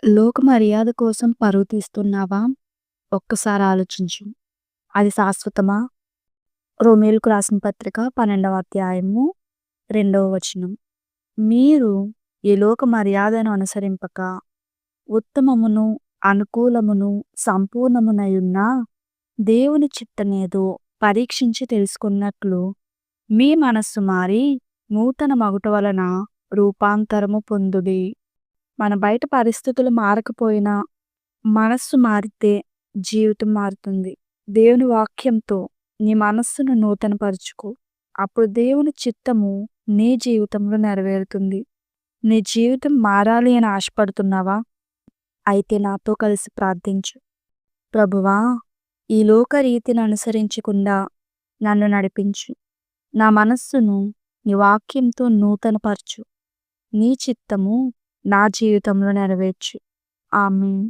లోక మర్యాద కోసం పరువు తీస్తున్నావా? ఒక్కసారి ఆలోచించు. అది శాశ్వతమా? రోమీయులకు రాసిన పత్రిక 12వ అధ్యాయము 2వ వచనం. మీరు ఈ లోక మర్యాదను అనుసరింపక ఉత్తమమును, అనుకూలమును, సంపూర్ణమునయున్న దేవుని చిత్తమేదో పరీక్షించి తెలుసుకున్నట్లు మీ మనస్సు మారి నూతన మగుట వలన రూపాంతరము పొందుడి. మన బయట పరిస్థితులు మారకపోయినా మనస్సు మారితే జీవితం మారుతుంది. దేవుని వాక్యంతో నీ మనస్సును నూతనపరుచుకో. అప్పుడు దేవుని చిత్తము నీ జీవితంలో నెరవేరుతుంది. నీ జీవితం మారాలి అని ఆశపడుతున్నావా? అయితే నాతో కలిసి ప్రార్థించు. ప్రభువా, ఈ లోక రీతిని అనుసరించకుండా నన్ను నడిపించు. నా మనస్సును నీ వాక్యంతో నూతనపరచు. నీ చిత్తము నా జీవితంలో నెరవేర్చు. ఆమేన్.